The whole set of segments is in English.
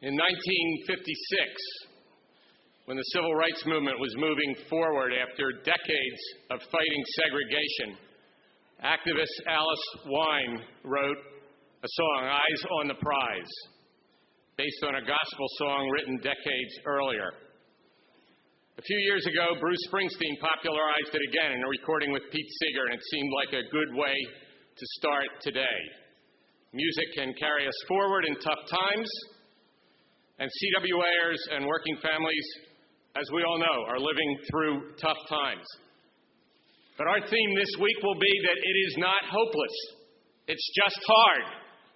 In 1956, when the civil rights movement was moving forward after decades of fighting segregation, activist Alice Wine wrote a song, Eyes on the Prize, based on a gospel song written decades earlier. A few years ago, Bruce Springsteen popularized it again in a recording with Pete Seeger, and it seemed like a good way to start today. Music can carry us forward in tough times, and CWAers and working families, as we all know, are living through tough times. But our theme this week will be that it is not hopeless. It's just hard.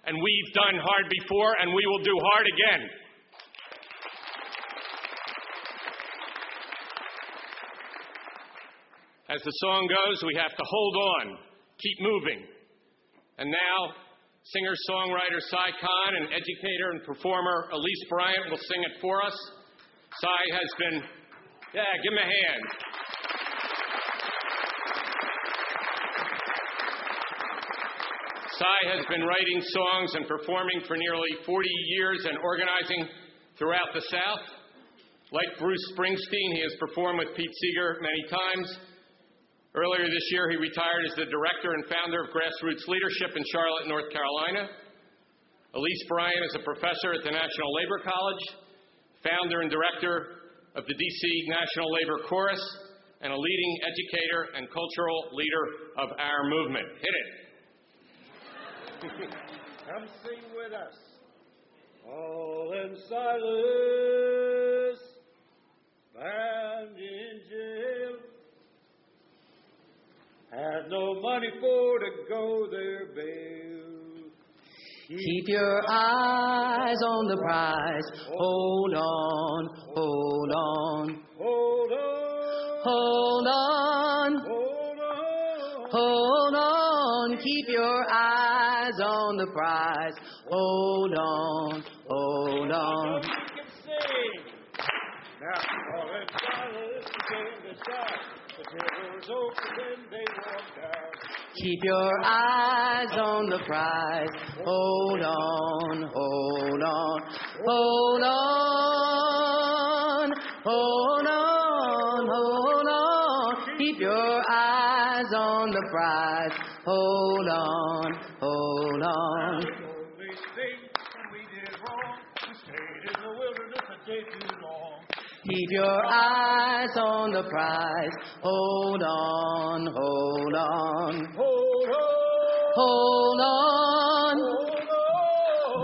And we've done hard before, and we will do hard again. As the song goes, we have to hold on, keep moving. And now, singer-songwriter Cy Khan and educator and performer Elise Bryant will sing it for us. Cy has been, give him a hand. Cy has been writing songs and performing for nearly 40 years and organizing throughout the South. Like Bruce Springsteen, he has performed with Pete Seeger many times. Earlier this year, he retired as the director and founder of Grassroots Leadership in Charlotte, North Carolina. Elise Bryant is a professor at the National Labor College, founder and director of the D.C. National Labor Chorus, and a leading educator and cultural leader of our movement. Hit it. Come sing with us. All in Silas, bound in jail, had no money for to go their bail. Keep your eyes on the prize. Hold on, hold on. Hold on. Hold on. Hold on. Hold on. Keep your eyes on the prize. Hold on, hold on. You can sing. Now, all in Silas became the side. The doors opened and they walked out. Keep your eyes on the prize. Hold on, hold on. Hold on, hold on, hold on. Keep your eyes on the prize. Hold on, hold on. The only thing we did wrong, we stayed in the wilderness a day too long. Keep your eyes on the prize. Hold on, hold on. Hold on. Hold on.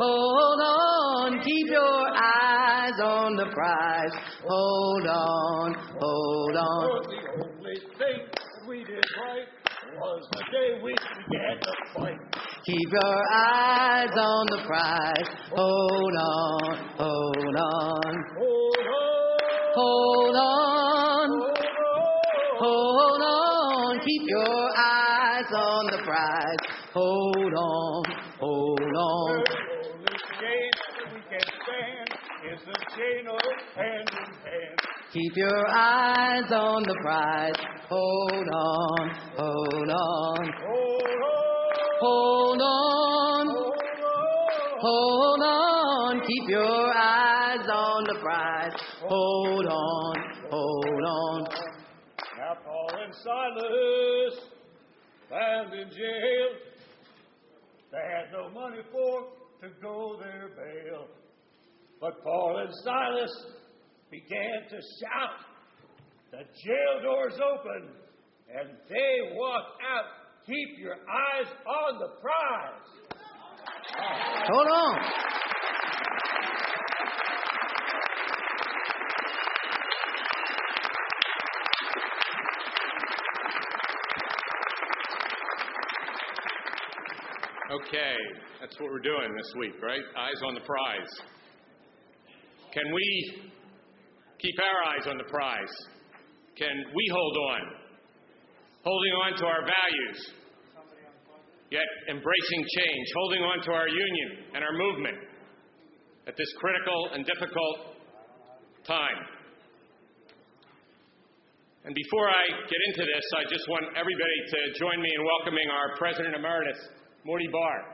Hold on. Keep your eyes on the prize. Hold on, hold on. The only thing we did right was the day we began to fight. Keep your eyes on the prize. Hold on, hold on. Hold on. Hold on. Hold on. Keep your eyes on the prize. Hold on, hold on. The only chain that we can stand is the chain of hand in hand. Keep your eyes on the prize. Hold on, hold on. Hold on. Hold on. Hold on. Keep your eyes on the prize. Hold on, hold on. Now Paul and Silas, found in jail, they had no money to go their bail. But Paul and Silas began to shout. The jail doors opened, and they walked out. Keep your eyes on the prize. Hold on. Okay, that's what we're doing this week, right? Eyes on the prize. Can we keep our eyes on the prize? Can we hold on? Holding on to our values, yet embracing change, holding on to our union and our movement at this critical and difficult time. And before I get into this, I just want everybody to join me in welcoming our President Emeritus, Morty Barr.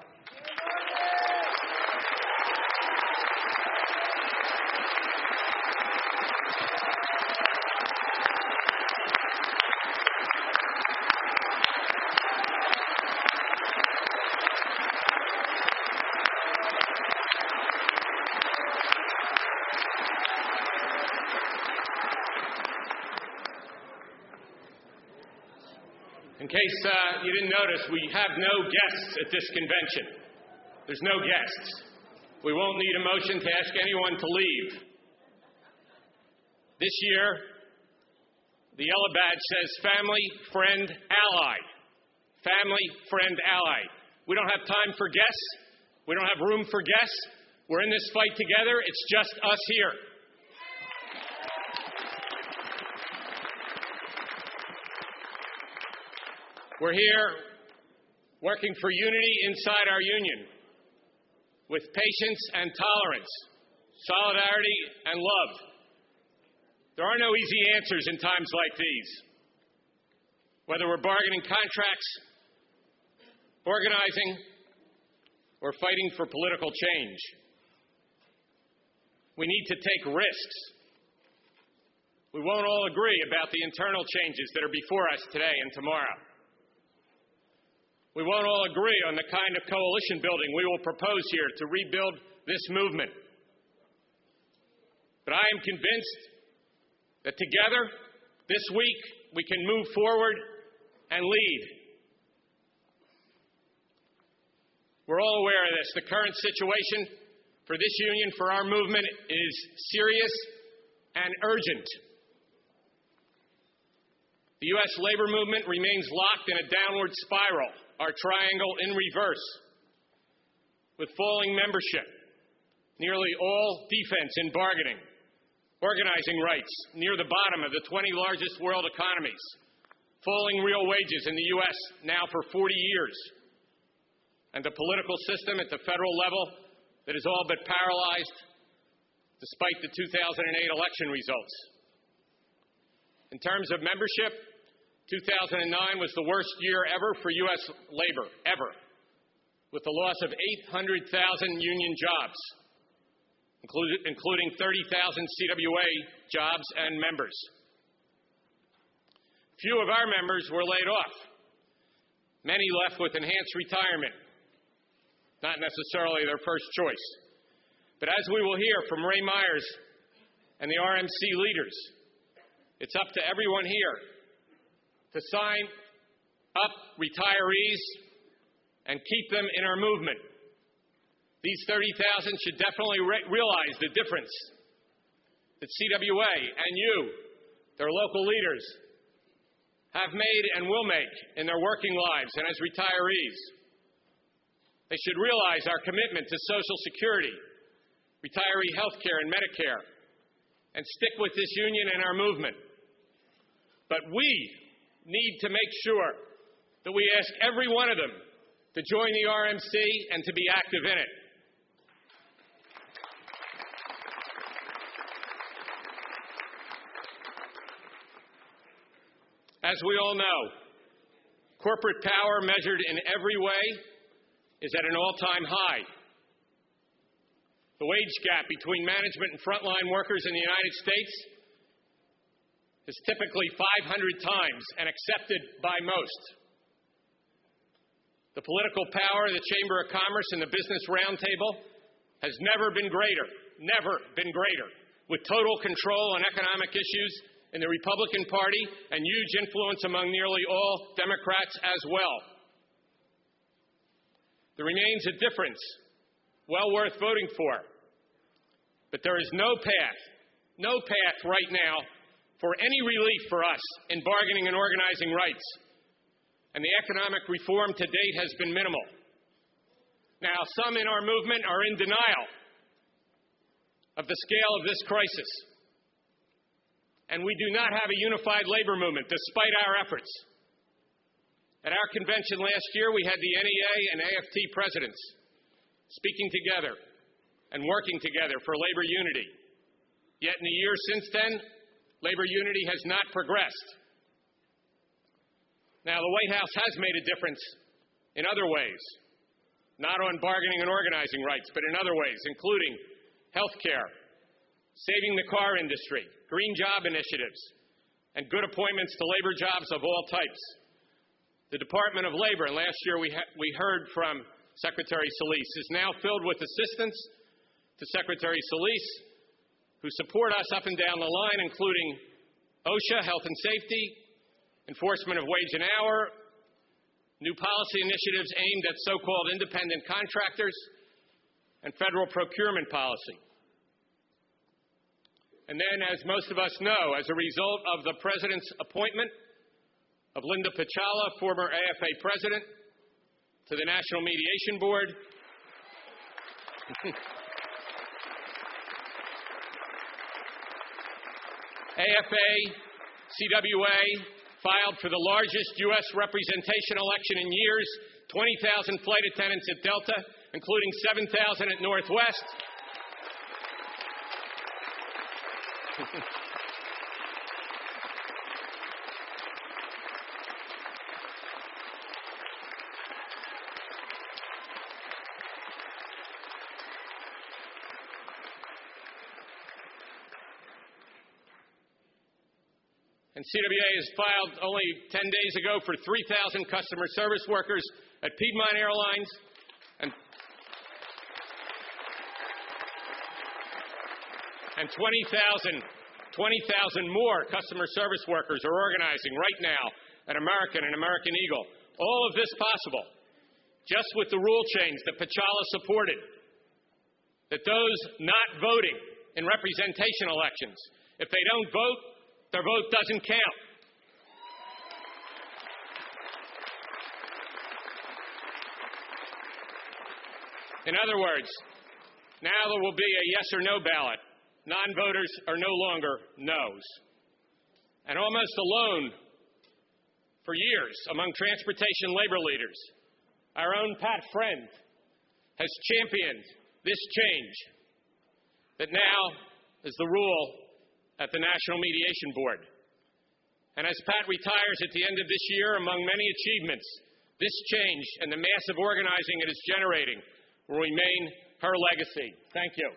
In case you didn't notice, we have no guests at this convention. There's no guests. We won't need a motion to ask anyone to leave. This year, the yellow badge says family, friend, ally. Family, friend, ally. We don't have time for guests. We don't have room for guests. We're in this fight together. It's just us here. We're here working for unity inside our union with patience and tolerance, solidarity and love. There are no easy answers in times like these. Whether we're bargaining contracts, organizing, or fighting for political change, we need to take risks. We won't all agree about the internal changes that are before us today and tomorrow. We won't all agree on the kind of coalition building we will propose here to rebuild this movement. But I am convinced that together, this week, we can move forward and lead. We're all aware of this. The current situation for this union, for our movement, is serious and urgent. The U.S. labor movement remains locked in a downward spiral, our triangle in reverse, with falling membership, nearly all defense in bargaining, organizing rights near the bottom of the 20 largest world economies, falling real wages in the U.S. now for 40 years, and a political system at the federal level that is all but paralyzed despite the 2008 election results. In terms of membership, 2009 was the worst year ever for U.S. labor, ever, with the loss of 800,000 union jobs, including 30,000 CWA jobs and members. Few of our members were laid off. Many left with enhanced retirement, not necessarily their first choice. But as we will hear from Ray Myers and the RMC leaders, it's up to everyone here to sign up retirees and keep them in our movement. These 30,000 should definitely realize the difference that CWA and you, their local leaders, have made and will make in their working lives and as retirees. They should realize our commitment to Social Security, retiree health care, and Medicare, and stick with this union and our movement. But we need to make sure that we ask every one of them to join the RMC and to be active in it. As we all know, corporate power measured in every way is at an all-time high. The wage gap between management and frontline workers in the United States is typically 500 times and accepted by most. The political power of the Chamber of Commerce and the Business Roundtable has never been greater, with total control on economic issues in the Republican Party and huge influence among nearly all Democrats as well. There remains a difference well worth voting for, but there is no path right now for any relief for us in bargaining and organizing rights, and the economic reform to date has been minimal. Now, some in our movement are in denial of the scale of this crisis, and we do not have a unified labor movement despite our efforts. At our convention last year, we had the NEA and AFT presidents speaking together and working together for labor unity. Yet in the years since then, labor unity has not progressed. Now, the White House has made a difference in other ways, not on bargaining and organizing rights, but in other ways, including health care, saving the car industry, green job initiatives, and good appointments to labor jobs of all types. The Department of Labor, and last year we heard from Secretary Solis, is now filled with assistants to Secretary Solis, who support us up and down the line, including OSHA, health and safety, enforcement of wage and hour, new policy initiatives aimed at so-called independent contractors, and federal procurement policy. And then, as most of us know, as a result of the President's appointment of Linda Pachala, former AFA President, to the National Mediation Board, AFA, CWA filed for the largest U.S. representation election in years, 20,000 flight attendants at Delta, including 7,000 at Northwest. And CWA has filed only 10 days ago for 3,000 customer service workers at Piedmont Airlines and 20,000 more customer service workers are organizing right now at American and American Eagle. All of this possible just with the rule change that Pachala supported, that those not voting in representation elections, if they don't vote, their vote doesn't count. In other words, now there will be a yes or no ballot. Non-voters are no longer no's. And almost alone for years among transportation labor leaders, our own Pat Friend has championed this change that now is the rule at the National Mediation Board. And as Pat retires at the end of this year, among many achievements, this change and the massive organizing it is generating will remain her legacy. Thank you.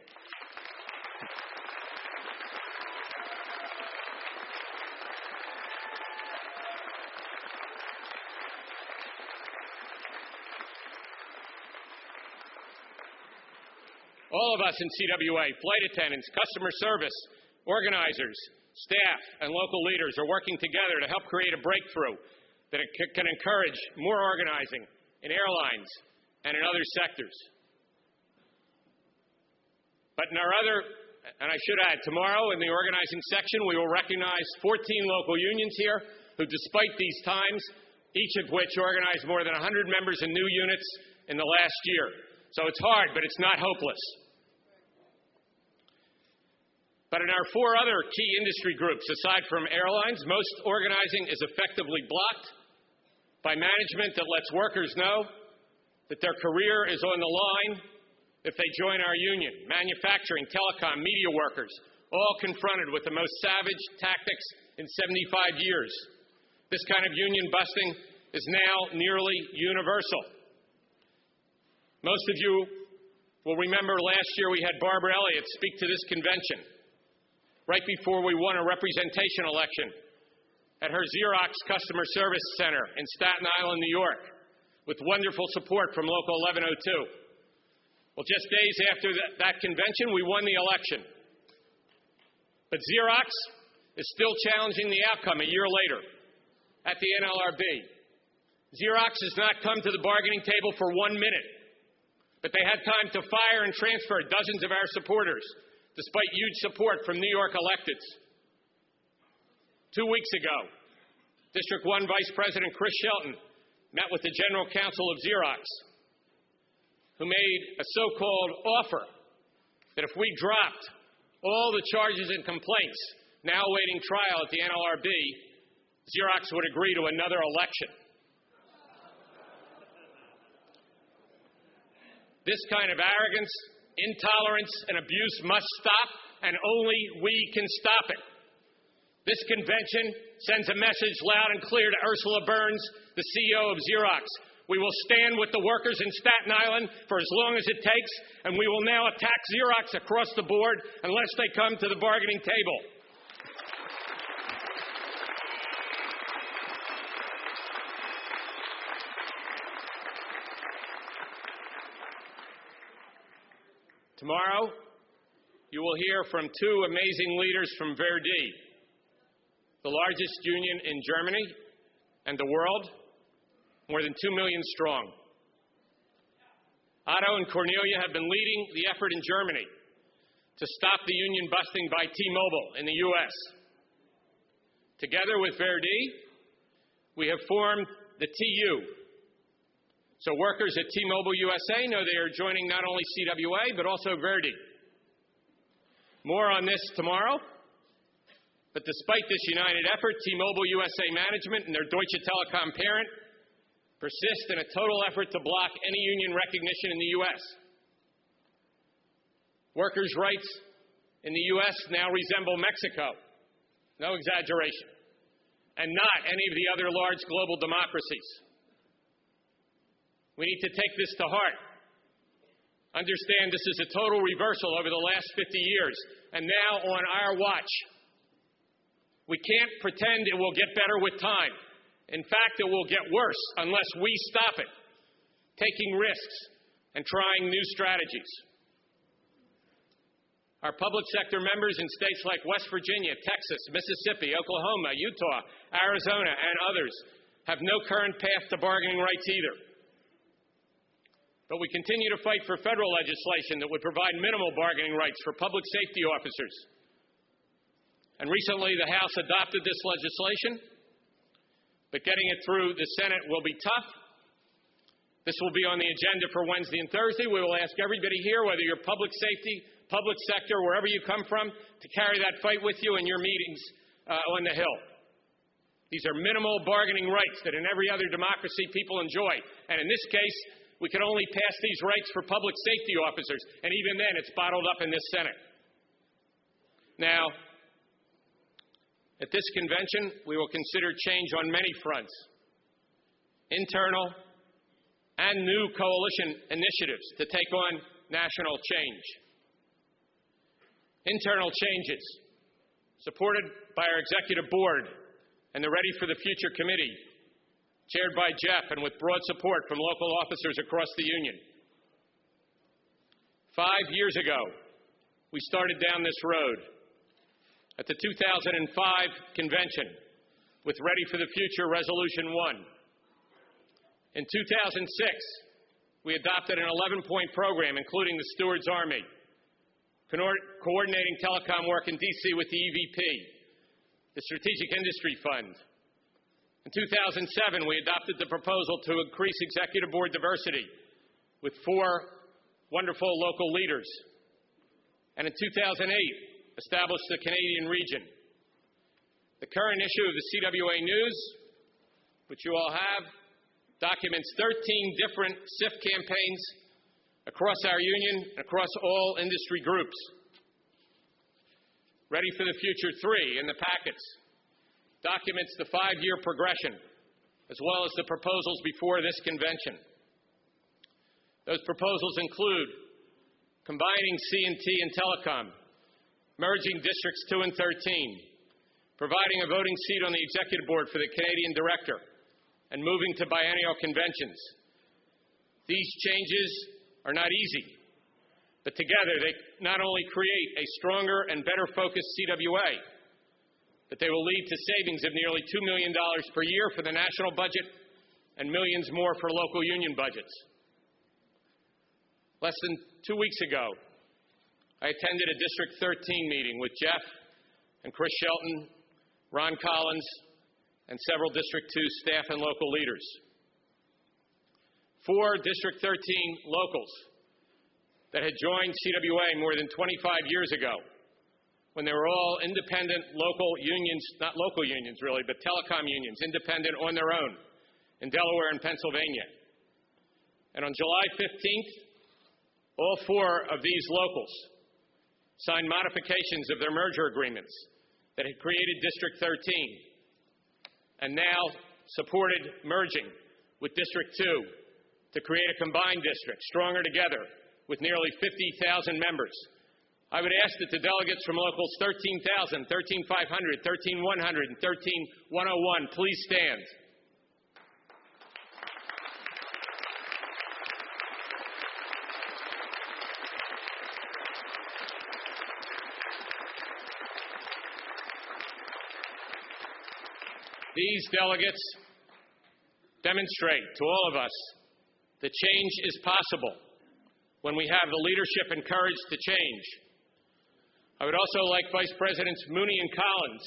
All of us in CWA, flight attendants, customer service, organizers, staff, and local leaders are working together to help create a breakthrough that can encourage more organizing in airlines and in other sectors. But in our other, and I should add, tomorrow in the organizing section, we will recognize 14 local unions here who, despite these times, each of which organized more than 100 members in new units in the last year. So it's hard, but it's not hopeless. But in our four other key industry groups, aside from airlines, most organizing is effectively blocked by management that lets workers know that their career is on the line if they join our union. Manufacturing, telecom, media workers, all confronted with the most savage tactics in 75 years. This kind of union busting is now nearly universal. Most of you will remember last year we had Barbara Elliott speak to this convention right before we won a representation election at her Xerox Customer Service Center in Staten Island, New York, with wonderful support from Local 1102. Well, just days after that convention, we won the election. But Xerox is still challenging the outcome a year later at the NLRB. Xerox has not come to the bargaining table for 1 minute, but they had time to fire and transfer dozens of our supporters, despite huge support from New York electeds. 2 weeks ago, District 1 Vice President Chris Shelton met with the General Counsel of Xerox, who made a so-called offer that if we dropped all the charges and complaints now awaiting trial at the NLRB, Xerox would agree to another election. This kind of arrogance, intolerance, and abuse must stop, and only we can stop it. This convention sends a message loud and clear to Ursula Burns, the CEO of Xerox. We will stand with the workers in Staten Island for as long as it takes, and we will now attack Xerox across the board unless they come to the bargaining table. Tomorrow, you will hear from two amazing leaders from Verdi, the largest union in Germany and the world, more than 2 million strong. Otto and Cornelia have been leading the effort in Germany to stop the union busting by T-Mobile in the U.S. Together with Verdi, we have formed the TU. So workers at T-Mobile USA know they are joining not only CWA, but also Verdi. More on this tomorrow. But despite this united effort, T-Mobile USA management and their Deutsche Telekom parent persist in a total effort to block any union recognition in the U.S. Workers' rights in the U.S. now resemble Mexico. No exaggeration. And not any of the other large global democracies. We need to take this to heart. Understand this is a total reversal over the last 50 years, and now on our watch. We can't pretend it will get better with time. In fact, it will get worse unless we stop it, taking risks and trying new strategies. Our public sector members in states like West Virginia, Texas, Mississippi, Oklahoma, Utah, Arizona, and others have no current path to bargaining rights either. But we continue to fight for federal legislation that would provide minimal bargaining rights for public safety officers. And recently, the House adopted this legislation, but getting it through the Senate will be tough. This will be on the agenda for Wednesday and Thursday. We will ask everybody here, whether you're public safety, public sector, wherever you come from, to carry that fight with you in your meetings on the Hill. These are minimal bargaining rights that in every other democracy people enjoy. And in this case, we can only pass these rights for public safety officers, and even then it's bottled up in this Senate. Now, at this convention, we will consider change on many fronts, internal and new coalition initiatives to take on national change. Internal changes, supported by our executive board and the Ready for the Future Committee, chaired by Jeff and with broad support from local officers across the union. 5 years ago, we started down this road. At the 2005 convention with Ready for the Future Resolution 1. In 2006, we adopted an 11-point program, including the Steward's Army, coordinating telecom work in D.C. with the EVP, the Strategic Industry Fund. In 2007, we adopted the proposal to increase executive board diversity with 4 wonderful local leaders. And in 2008, established the Canadian region. The current issue of the CWA News, which you all have, documents 13 different SIF campaigns across our union, across all industry groups. Ready for the Future 3 in the packets documents the 5-year progression, as well as the proposals before this convention. Those proposals include combining C&T and telecom, merging Districts 2 and 13, providing a voting seat on the executive board for the Canadian director, and moving to biennial conventions. These changes are not easy, but together they not only create a stronger and better focused CWA, but they will lead to savings of nearly $2 million per year for the national budget and millions more for local union budgets. Less than 2 weeks ago, I attended a District 13 meeting with Jeff and Chris Shelton, Ron Collins, and several District 2 staff and local leaders. 4 District 13 locals that had joined CWA more than 25 years ago, when they were all independent local unions, not local unions really, but telecom unions, independent on their own in Delaware and Pennsylvania. And on July 15th, all 4 of these locals signed modifications of their merger agreements that had created District 13 and now supported merging with District 2 to create a combined district, stronger together, with nearly 50,000 members. I would ask that the delegates from locals 13,000, 13,500, 13,100, and 13,101 please stand. These delegates demonstrate to all of us that change is possible when we have the leadership and courage to change. I would also like Vice Presidents Mooney and Collins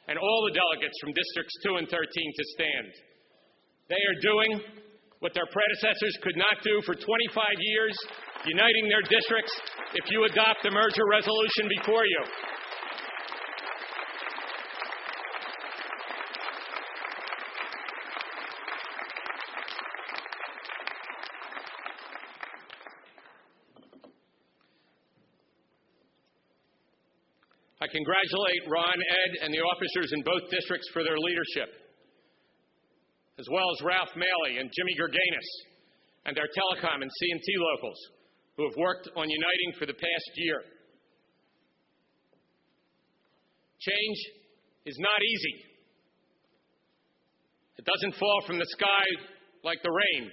and all the delegates from Districts 2 and 13 to stand. They are doing what their predecessors could not do for 25 years, uniting their districts. If you adopt the merger resolution before you, I congratulate Ron, Ed, and the officers in both districts for their leadership, as well as Ralph Maley and Jimmy Gerganis and our telecom and CMT locals who have worked on uniting for the past year. Change is not easy. It doesn't fall from the sky like the rain.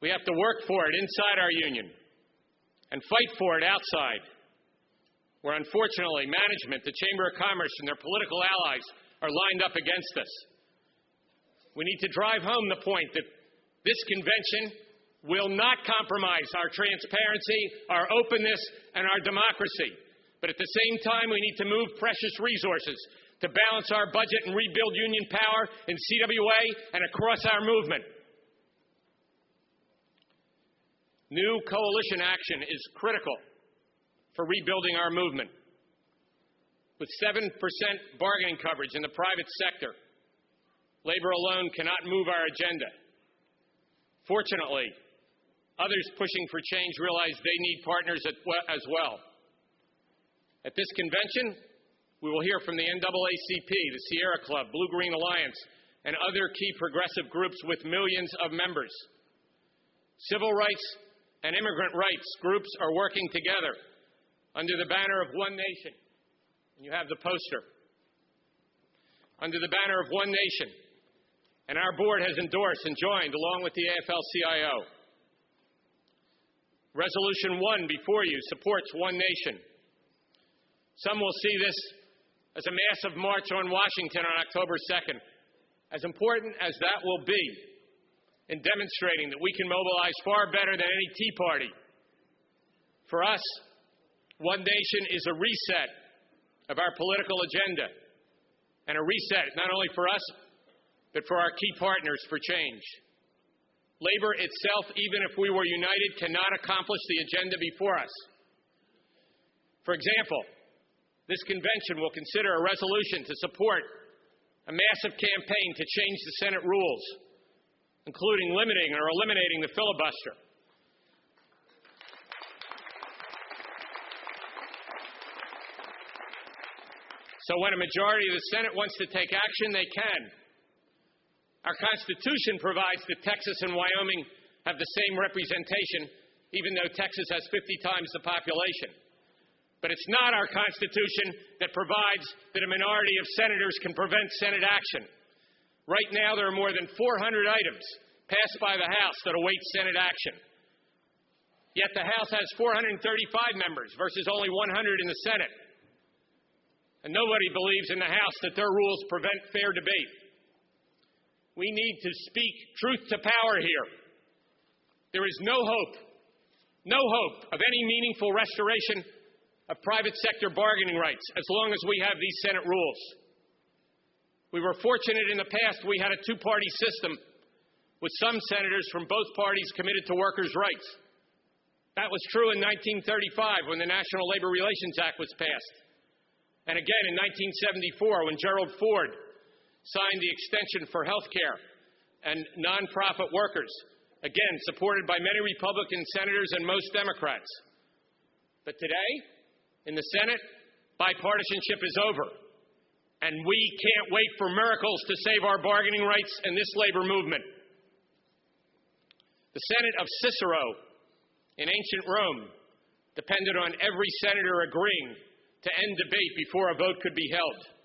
We have to work for it inside our union and fight for it outside, where unfortunately management, the Chamber of Commerce, and their political allies are lined up against us. We need to drive home the point that this convention will not compromise our transparency, our openness, and our democracy. But at the same time, we need to move precious resources to balance our budget and rebuild union power in CWA and across our movement. New coalition action is critical for rebuilding our movement. With 7% bargaining coverage in the private sector, labor alone cannot move our agenda. Fortunately, others pushing for change realize they need partners as well. At this convention, we will hear from the NAACP, the Sierra Club, Blue Green Alliance, and other key progressive groups with millions of members. Civil rights and immigrant rights groups are working together under the banner of One Nation, and you have the poster. Under the banner of One Nation, and our board has endorsed and joined along with the AFL-CIO. Resolution 1 before you supports One Nation. Some will see this as a massive march on Washington on October 2nd, as important as that will be in demonstrating that we can mobilize far better than any Tea Party. For us, One Nation is a reset of our political agenda, and a reset not only for us, but for our key partners for change. Labor itself, even if we were united, cannot accomplish the agenda before us. For example, this convention will consider a resolution to support a massive campaign to change the Senate rules, including limiting or eliminating the filibuster. So when a majority of the Senate wants to take action, they can. Our Constitution provides that Texas and Wyoming have the same representation, even though Texas has 50 times the population. But it's not our Constitution that provides that a minority of senators can prevent Senate action. Right now, there are more than 400 items passed by the House that await Senate action. Yet the House has 435 members versus only 100 in the Senate. And nobody believes in the House that their rules prevent fair debate. We need to speak truth to power here. There is no hope of any meaningful restoration of private sector bargaining rights as long as we have these Senate rules. We were fortunate in the past we had a two-party system with some senators from both parties committed to workers' rights. That was true in 1935 when the National Labor Relations Act was passed. And again in 1974 when Gerald Ford signed the extension for health care and nonprofit workers, again supported by many Republican senators and most Democrats. But today, in the Senate, bipartisanship is over, and we can't wait for miracles to save our bargaining rights and this labor movement. The Senate of Cicero in ancient Rome depended on every senator agreeing to end debate before a vote could be held.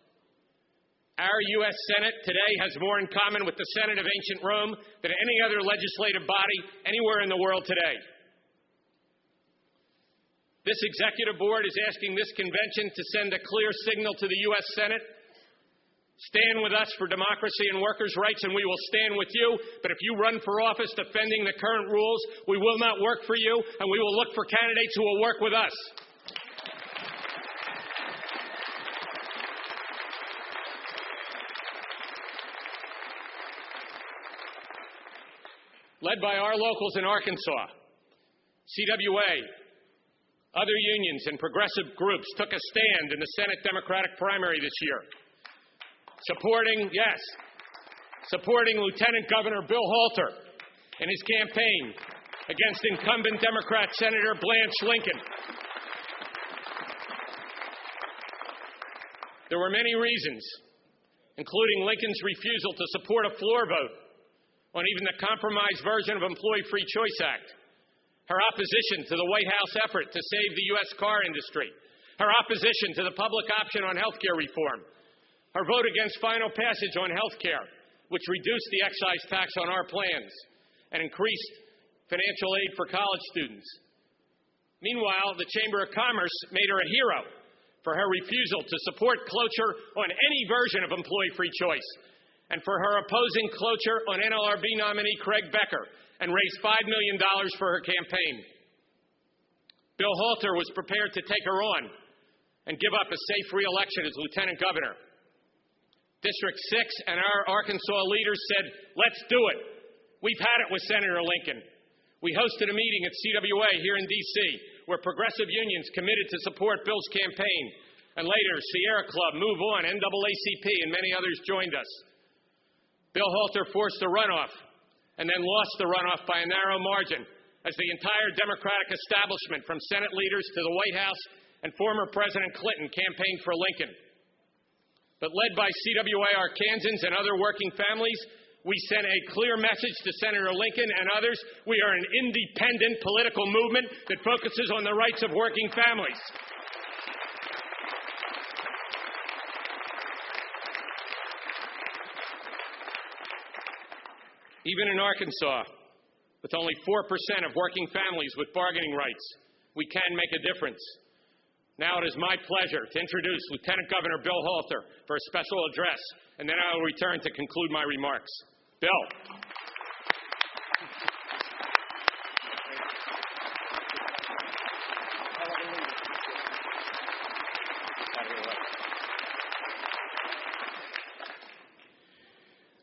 Our U.S. Senate today has more in common with the Senate of ancient Rome than any other legislative body anywhere in the world today. This executive board is asking this convention to send a clear signal to the U.S. Senate Stand with us for democracy and workers' rights, and we will stand with you. But if you run for office defending the current rules, we will not work for you, and we will look for candidates who will work with us. Led by our locals in Arkansas, CWA, other unions, and progressive groups took a stand in the Senate Democratic primary this year, supporting Lieutenant Governor Bill Halter in his campaign against incumbent Democrat Senator Blanche Lincoln. There were many reasons, including Lincoln's refusal to support a floor vote on even the compromised version of Employee Free Choice Act, her opposition to the White House effort to save the U.S. car industry, her opposition to the public option on health care reform, her vote against final passage on health care, which reduced the excise tax on our plans and increased financial aid for college students. Meanwhile, the Chamber of Commerce made her a hero for her refusal to support cloture on any version of employee free choice, and for her opposing cloture on NLRB nominee Craig Becker, and raised $5 million for her campaign. Bill Halter was prepared to take her on and give up a safe re-election as lieutenant governor. District 6 and our Arkansas leaders said, let's do it. We've had it with Senator Lincoln. We hosted a meeting at CWA here in D.C. where progressive unions committed to support Bill's campaign. And later, Sierra Club, Move On, NAACP, and many others joined us. Bill Halter forced a runoff and then lost the runoff by a narrow margin as the entire Democratic establishment, from Senate leaders to the White House and former President Clinton, campaigned for Lincoln. But led by CWA Arkansans and other working families, we sent a clear message to Senator Lincoln and others. We are an independent political movement that focuses on the rights of working families. Even in Arkansas, with only 4% of working families with bargaining rights, we can make a difference. Now it is my pleasure to introduce Lieutenant Governor Bill Halter for a special address, and then I will return to conclude my remarks. Bill.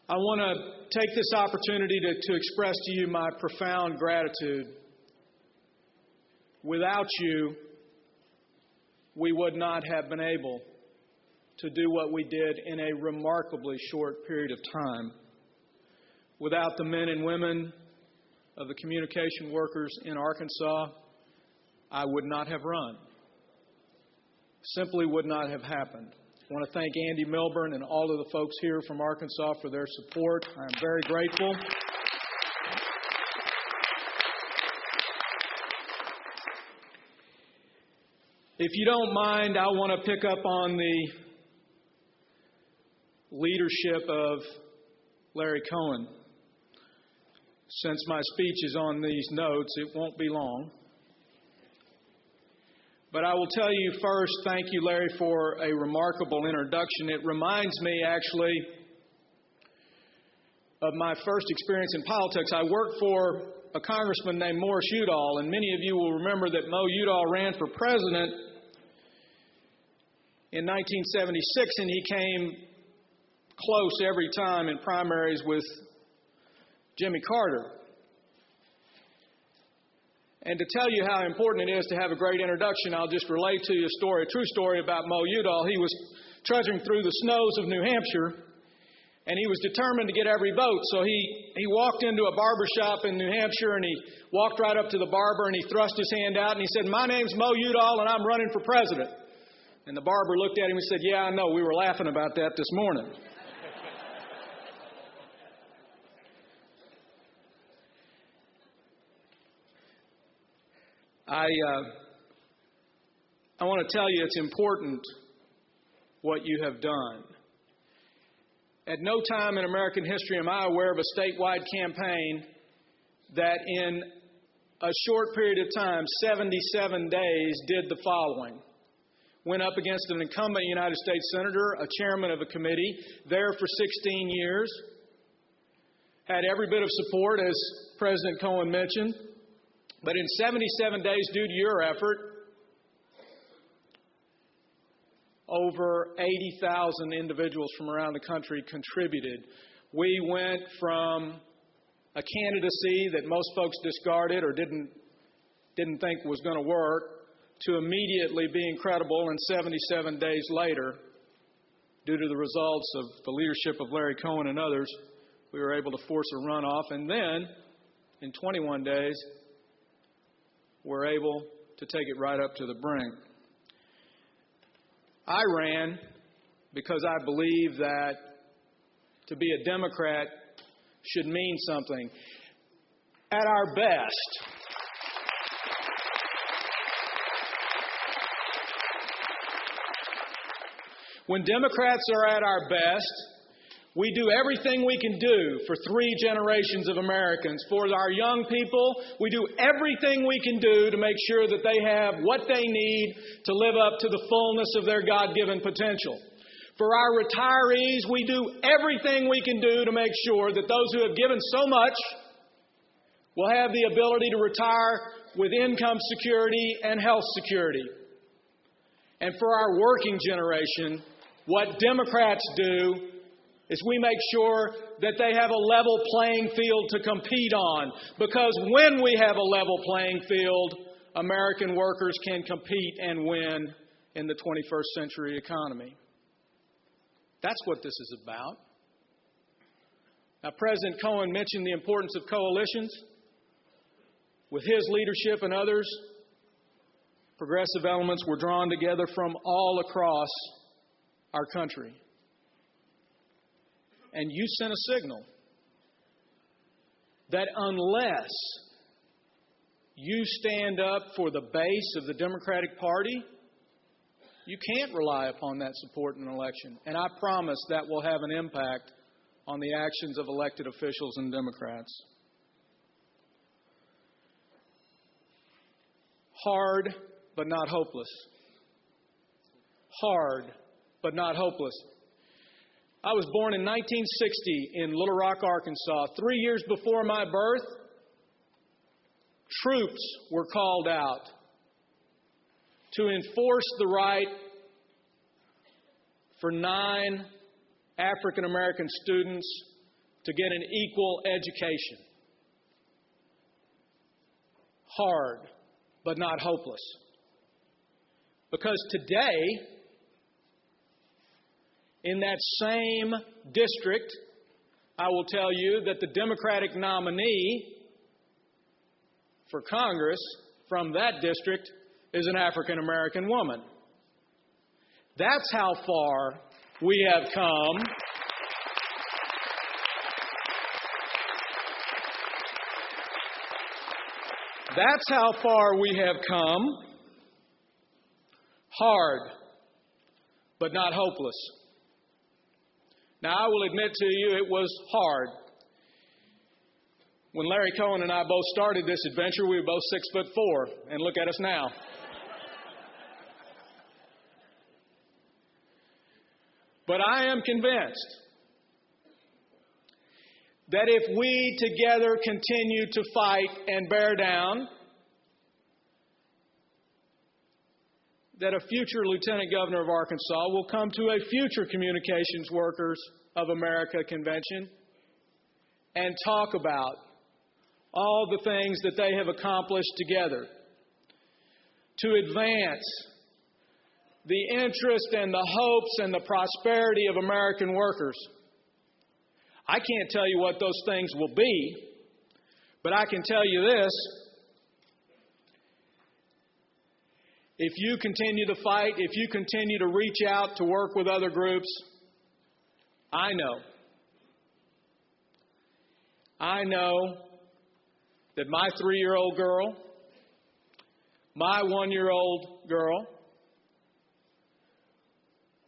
I want to take this opportunity to express to you my profound gratitude. Without you, we would not have been able to do what we did in a remarkably short period of time. Without the men and women of the communication workers in Arkansas, I would not have run. Simply would not have happened. I want to thank Andy Milburn and all of the folks here from Arkansas for their support. I am very grateful. If you don't mind, I want to pick up on the leadership of Larry Cohen. Since my speech is on these notes, it won't be long. But I will tell you first, thank you, Larry, for a remarkable introduction. It reminds me, actually, of my first experience in politics. I worked for a congressman named Morris Udall, and many of you will remember that Mo Udall ran for president in 1976, and he came close every time in primaries with Jimmy Carter. And to tell you how important it is to have a great introduction, I'll just relate to you a story, a true story about Mo Udall. He was trudging through the snows of New Hampshire, and he was determined to get every vote. So he walked into a barber shop in New Hampshire, and he walked right up to the barber, and he thrust his hand out, and he said, "My name's Mo Udall, and I'm running for president." And the barber looked at him and said, "Yeah, I know. We were laughing about that this morning." I want to tell you it's important what you have done. At no time in American history am I aware of a statewide campaign that in a short period of time, 77 days, did the following. went up against an incumbent United States Senator, a chairman of a committee, there for 16 years, had every bit of support, as President Cohen mentioned. But in 77 days, due to your effort, over 80,000 individuals from around the country contributed. We went from a candidacy that most folks discarded or didn't think was going to work to immediately being credible, and 77 days later, due to the results of the leadership of Larry Cohen and others, we were able to force a runoff. And then, in 21 days, we're able to take it right up to the brink. I ran because I believe that to be a Democrat should mean something. At our best, when Democrats are at our best, we do everything we can do for 3 generations of Americans. For our young people, we do everything we can do to make sure that they have what they need to live up to the fullness of their God-given potential. For our retirees, we do everything we can do to make sure that those who have given so much will have the ability to retire with income security and health security. And for our working generation, what Democrats do is we make sure that they have a level playing field to compete on. Because when we have a level playing field, American workers can compete and win in the 21st century economy. That's what this is about. Now, President Cohen mentioned the importance of coalitions. With his leadership and others, progressive elements were drawn together from all across our country. And you sent a signal that unless you stand up for the base of the Democratic Party, you can't rely upon that support in an election. And I promise that will have an impact on the actions of elected officials and Democrats. Hard, but not hopeless. Hard, but not hopeless. I was born in 1960 in Little Rock, Arkansas. 3 years before my birth, troops were called out to enforce the right for 9 African American students to get an equal education. Hard, but not hopeless. Because today, in that same district, I will tell you that the Democratic nominee for Congress from that district is an African American woman. That's how far we have come. That's how far we have come. Hard, but not hopeless. Now, I will admit to you, it was hard. When Larry Cohen and I both started this adventure, we were both 6'4", and look at us now. But I am convinced that if we together continue to fight and bear down, that a future Lieutenant Governor of Arkansas will come to a future Communications Workers of America convention and talk about all the things that they have accomplished together to advance the interest and the hopes and the prosperity of American workers. I can't tell you what those things will be, but I can tell you this. If you continue to fight, if you continue to reach out to work with other groups, I know that my 3-year-old girl, my 1-year-old girl,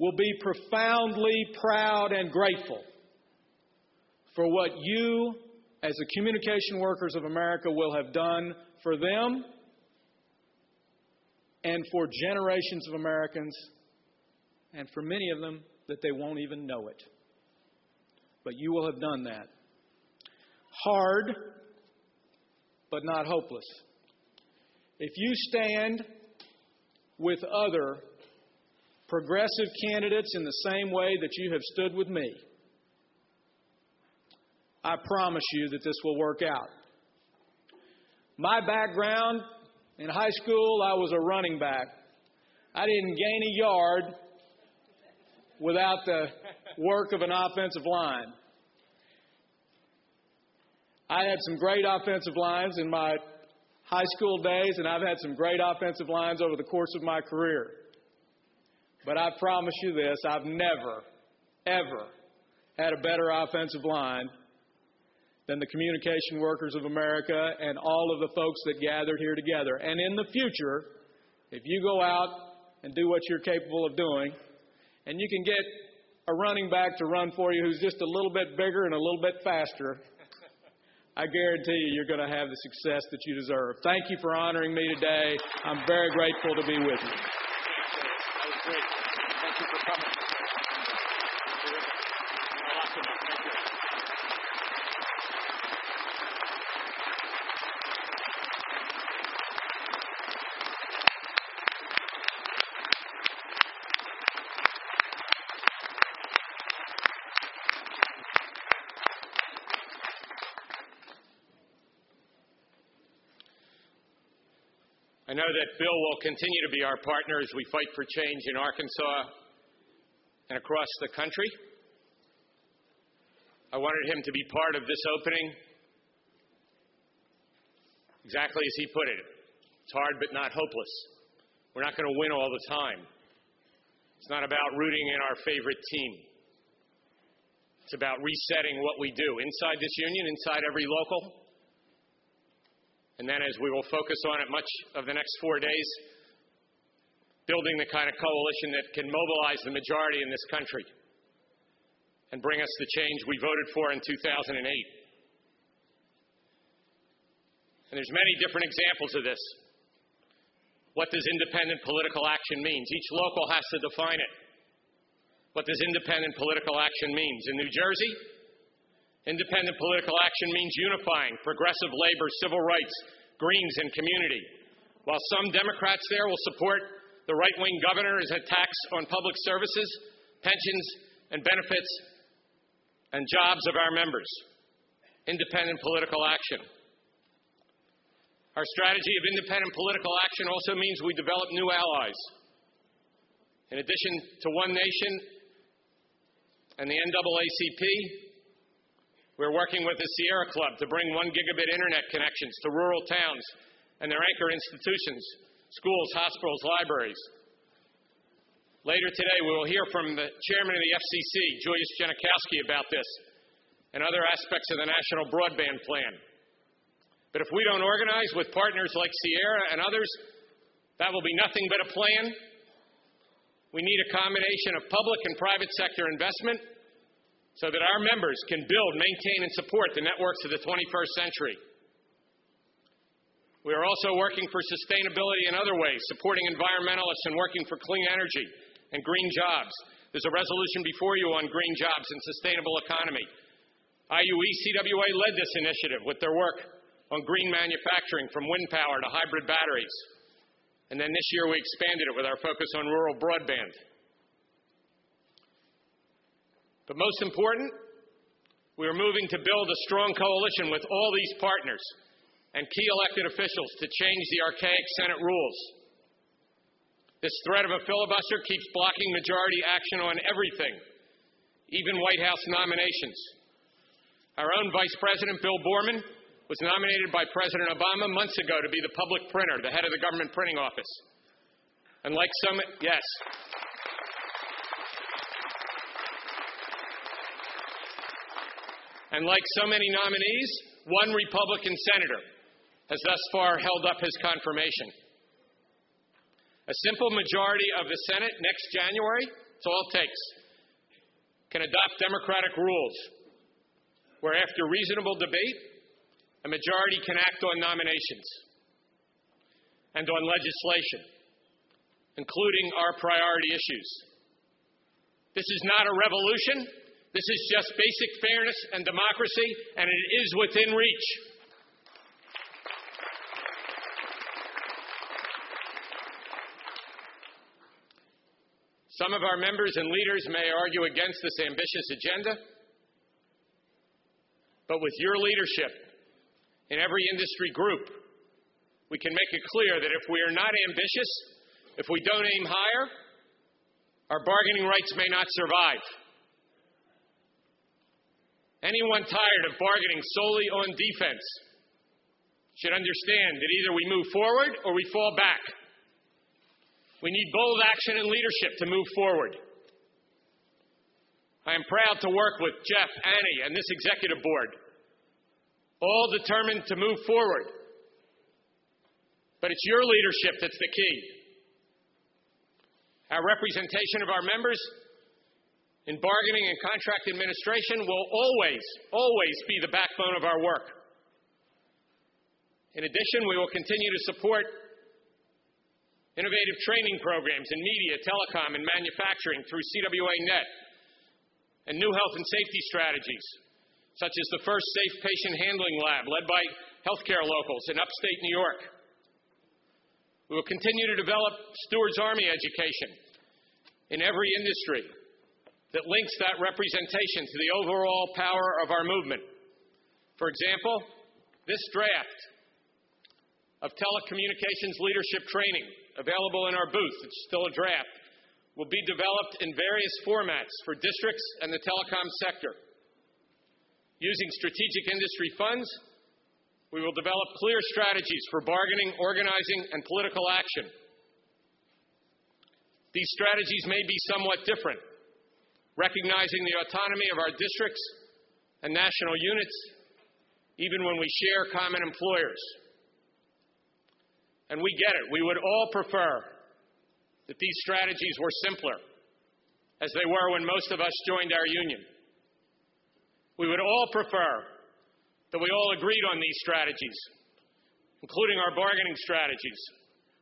will be profoundly proud and grateful for what you, as the Communication Workers of America, will have done for them and for generations of Americans, and for many of them that they won't even know it. But you will have done that. Hard, but not hopeless. If you stand with other progressive candidates in the same way that you have stood with me, I promise you that this will work out. My background, in high school, I was a running back. I didn't gain a yard without the work of an offensive line. I had some great offensive lines in my high school days, and I've had some great offensive lines over the course of my career. But I promise you this, I've never, ever had a better offensive line than the Communication Workers of America and all of the folks that gathered here together. And in the future, if you go out and do what you're capable of doing, and you can get a running back to run for you who's just a little bit bigger and a little bit faster, I guarantee you you're going to have the success that you deserve. Thank you for honoring me today. I'm very grateful to be with you. That was great. Thank you for coming. Thank you. I know that Bill will continue to be our partner as we fight for change in Arkansas and across the country. I wanted him to be part of this opening exactly as he put it. It's hard but not hopeless. We're not going to win all the time. It's not about rooting in our favorite team. It's about resetting what we do inside this union, inside every local. And then as we will focus on it much of the next 4 days, building the kind of coalition that can mobilize the majority in this country and bring us the change we voted for in 2008. And there's many different examples of this. What does independent political action mean? Each local has to define it. What does independent political action mean? In New Jersey, independent political action means unifying progressive labor, civil rights, Greens, and community. While some Democrats there will support the right-wing governor's attacks on public services, pensions, and benefits, and jobs of our members. Independent political action. Our strategy of independent political action also means we develop new allies. In addition to One Nation and the NAACP, we're working with the Sierra Club to bring 1 gigabit internet connections to rural towns and their anchor institutions, schools, hospitals, libraries. Later today, we will hear from the chairman of the FCC, Julius Genachowski, about this and other aspects of the National Broadband Plan. But if we don't organize with partners like Sierra and others, that will be nothing but a plan. We need a combination of public and private sector investment so that our members can build, maintain, and support the networks of the 21st century. We are also working for sustainability in other ways, supporting environmentalists and working for clean energy and green jobs. There's a resolution before you on green jobs and sustainable economy. IUE CWA led this initiative with their work on green manufacturing, from wind power to hybrid batteries. And then this year we expanded it with our focus on rural broadband. But most important, we are moving to build a strong coalition with all these partners and key elected officials to change the archaic Senate rules. This threat of a filibuster keeps blocking majority action on everything, even White House nominations. Our own Vice President, Bill Borman, was nominated by President Obama months ago to be the public printer, the head of the government printing office. And like some, yes. And like so many nominees, one Republican senator has thus far held up his confirmation. A simple majority of the Senate next January, it's all it takes, can adopt democratic rules where after reasonable debate, a majority can act on nominations and on legislation. including our priority issues. This is not a revolution. This is just basic fairness and democracy, and it is within reach. Some of our members and leaders may argue against this ambitious agenda, but with your leadership in every industry group, we can make it clear that if we are not ambitious, if we don't aim higher, our bargaining rights may not survive. Anyone tired of bargaining solely on defense should understand that either we move forward or we fall back. We need bold action and leadership to move forward. I am proud to work with Jeff, Annie, and this executive board, all determined to move forward. But it's your leadership that's the key. Our representation of our members in bargaining and contract administration will always be the backbone of our work. In addition, we will continue to support innovative training programs in media, telecom, and manufacturing through CWA Net, and new health and safety strategies, such as the first safe patient handling lab led by healthcare locals in upstate New York. We will continue to develop Steward's Army education in every industry that links that representation to the overall power of our movement. For example, this draft of telecommunications leadership training available in our booth, it's still a draft, will be developed in various formats for districts and the telecom sector. Using strategic industry funds, we will develop clear strategies for bargaining, organizing, and political action. These strategies may be somewhat different, recognizing the autonomy of our districts and national units, even when we share common employers. And we get it. We would all prefer that these strategies were simpler, as they were when most of us joined our union. We would all prefer that we all agreed on these strategies, including our bargaining strategies,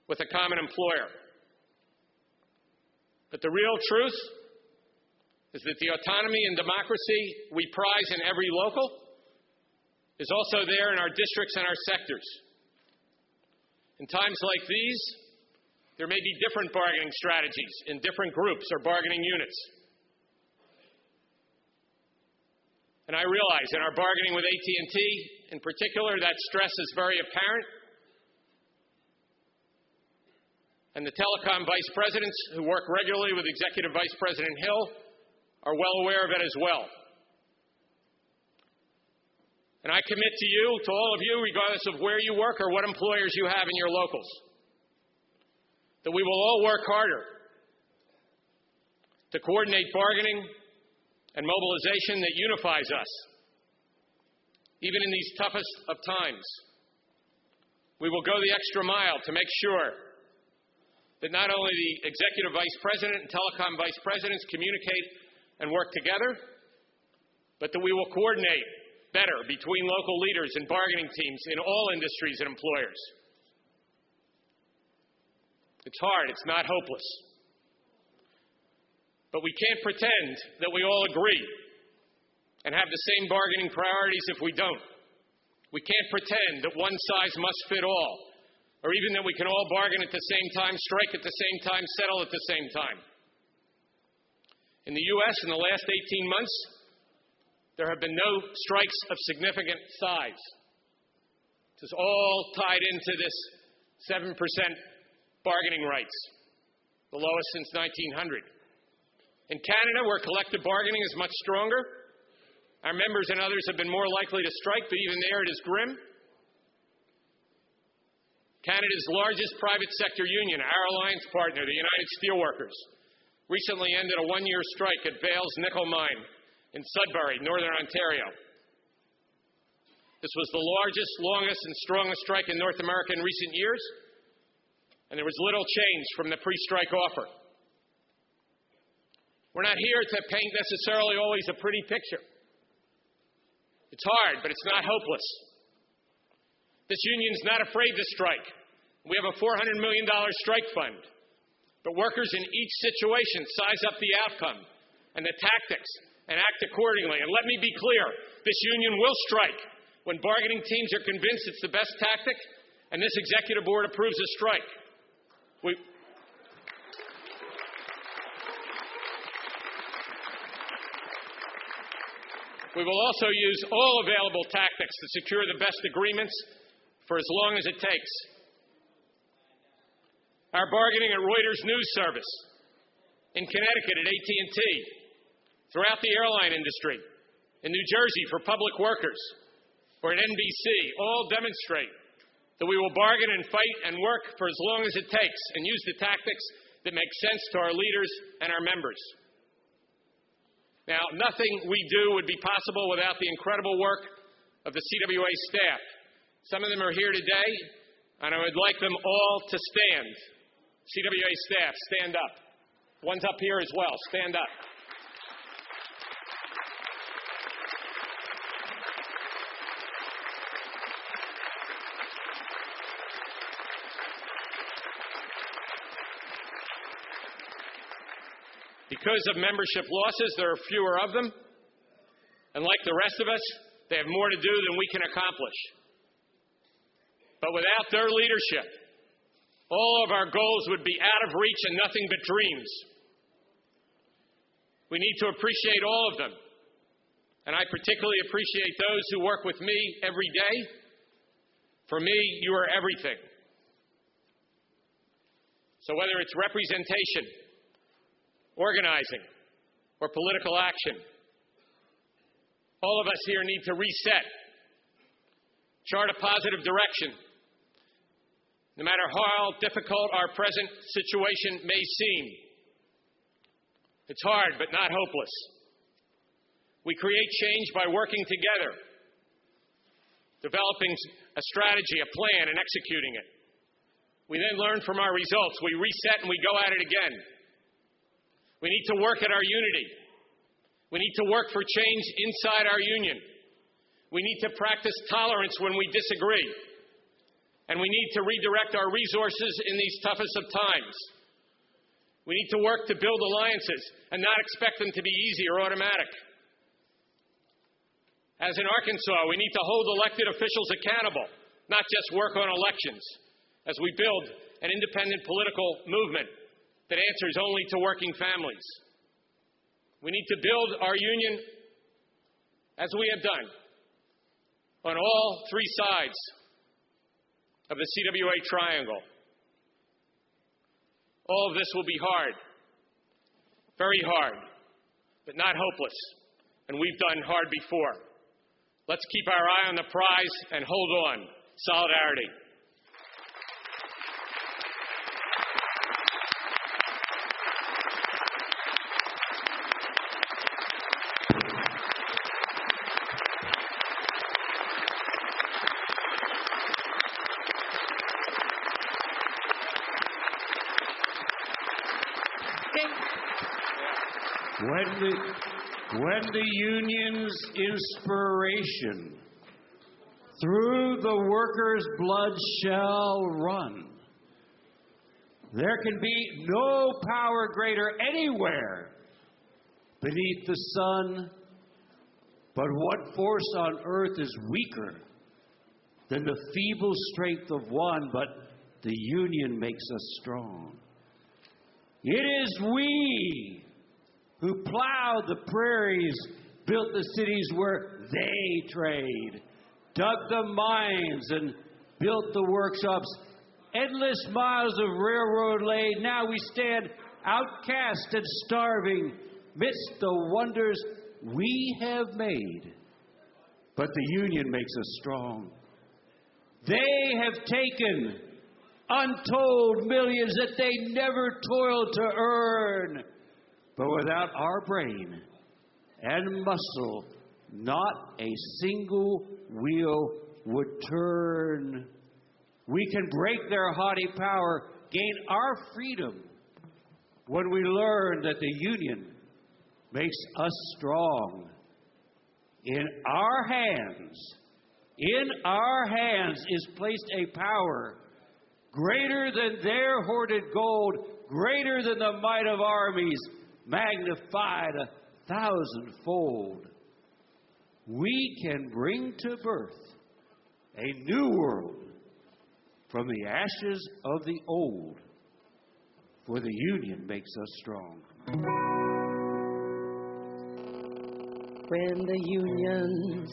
with a common employer. But the real truth is that the autonomy and democracy we prize in every local is also there in our districts and our sectors. In times like these, there may be different bargaining strategies in different groups or bargaining units. And I realize in our bargaining with AT&T, in particular, that stress is very apparent. And the telecom vice presidents who work regularly with Executive Vice President Hill are well aware of it as well. And I commit to you, to all of you, regardless of where you work or what employers you have in your locals, that we will all work harder to coordinate bargaining and mobilization that unifies us, even in these toughest of times. We will go the extra mile to make sure that not only the Executive Vice President and telecom vice presidents communicate and work together, but that we will coordinate better between local leaders and bargaining teams in all industries and employers. It's hard, it's not hopeless. But we can't pretend that we all agree and have the same bargaining priorities if we don't. We can't pretend that one size must fit all, or even that we can all bargain at the same time, strike at the same time, settle at the same time. In the U.S., in the last 18 months, there have been no strikes of significant size. This is all tied into this 7% bargaining rights, the lowest since 1900. In Canada, where collective bargaining is much stronger, our members and others have been more likely to strike, but even there it is grim. Canada's largest private sector union, our alliance partner, the United Steelworkers, recently ended a one-year strike at Vale's nickel mine in Sudbury, Northern Ontario. This was the largest, longest, and strongest strike in North America in recent years, and there was little change from the pre-strike offer. We're not here to paint necessarily always a pretty picture. It's hard, but it's not hopeless. This union's not afraid to strike. We have a $400 million strike fund. But workers in each situation size up the outcome and the tactics and act accordingly. And let me be clear, this union will strike when bargaining teams are convinced it's the best tactic and this executive board approves a strike. We will also use all available tactics to secure the best agreements for as long as it takes. Our bargaining at Reuters News Service, in Connecticut at AT&T, throughout the airline industry, in New Jersey for public workers, or at NBC, all demonstrate that we will bargain and fight and work for as long as it takes and use the tactics that make sense to our leaders and our members. Now, nothing we do would be possible without the incredible work of the CWA staff. Some of them are here today, and I would like them all to stand. CWA staff, stand up. One's up here as well. Stand up. Because of membership losses, there are fewer of them. And like the rest of us, they have more to do than we can accomplish. But without their leadership, all of our goals would be out of reach and nothing but dreams. We need to appreciate all of them. And I particularly appreciate those who work with me every day. For me, you are everything. So whether it's representation, organizing, or political action, all of us here need to reset, chart a positive direction. No matter how difficult our present situation may seem, it's hard but not hopeless. We create change by working together, developing a strategy, a plan, and executing it. We then learn from our results. We reset and we go at it again. We need to work at our unity. We need to work for change inside our union. We need to practice tolerance when we disagree. And we need to redirect our resources in these toughest of times. We need to work to build alliances and not expect them to be easy or automatic. As in Arkansas, we need to hold elected officials accountable, not just work on elections, as we build an independent political movement that answers only to working families. We need to build our union, as we have done, on all three sides of the CWA triangle. All of this will be hard, very hard, but not hopeless, and we've done hard before. Let's keep our eye on the prize and hold on. Solidarity. When the union's inspiration through the workers' blood shall run, there can be no power greater anywhere beneath the sun. But what force on earth is weaker than the feeble strength of one? But the union makes us strong. It is we who plowed the prairies, built the cities where they trade, dug the mines and built the workshops. Endless miles of railroad laid, now we stand outcast and starving midst the wonders we have made. But the union makes us strong. They have taken untold millions that they never toiled to earn. But without our brain and muscle, not a single wheel would turn. We can break their haughty power, gain our freedom when we learn that the union makes us strong. In our hands is placed a power greater than their hoarded gold, greater than the might of armies, magnified 1,000-fold. We can bring to birth a new world from the ashes of the old, for the union makes us strong. When the union's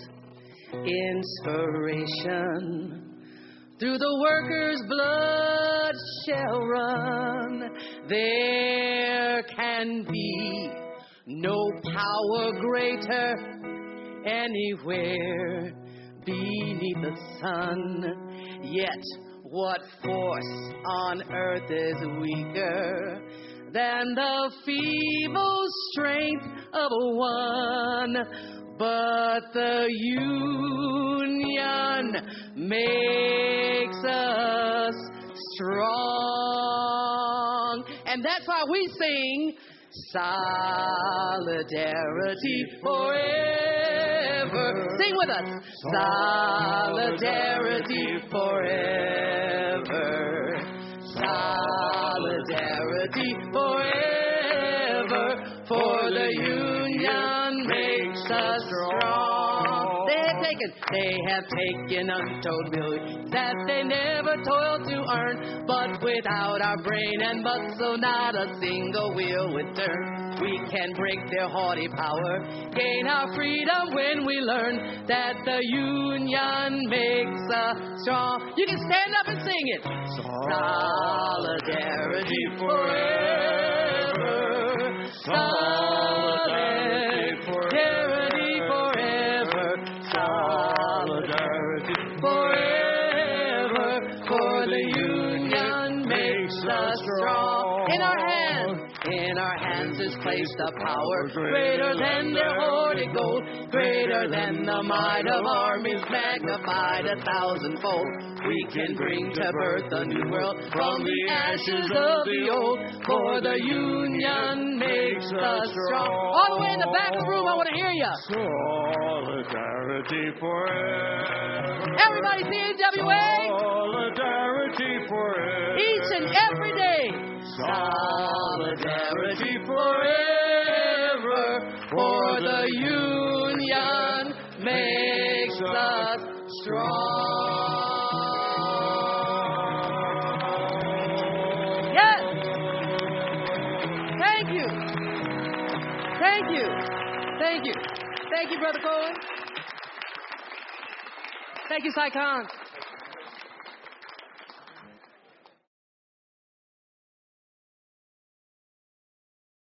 inspiration through the workers' blood shall run, there can be no power greater anywhere beneath the sun. Yet what force on earth is weaker than the feeble strength of one? But the union makes us strong. And that's why we sing solidarity forever. Sing with us. Solidarity forever. Solidarity forever. For the union makes us strong. They have taken untold millions that they never toiled to earn. But without our brain and muscle, not a single wheel would turn. We can break their haughty power, gain our freedom when we learn that the union makes us strong. You can stand up and sing it. Solidarity forever. Solidarity forever. Solidarity forever. For the union makes us strong. In our hands is placed a power greater than their hoarded gold, greater than the might of armies, magnified 1,000-fold. We can bring to birth a new world from the ashes of the old, for the union makes us strong. All the way in the back of the room, I want to hear you. Solidarity forever. Everybody CWA. Solidarity forever. Each and every day. Solidarity forever, for the union makes us strong. Yes! Thank you. Thank you. Thank you. Thank you, Brother Cohen. Thank you, Cy Khan.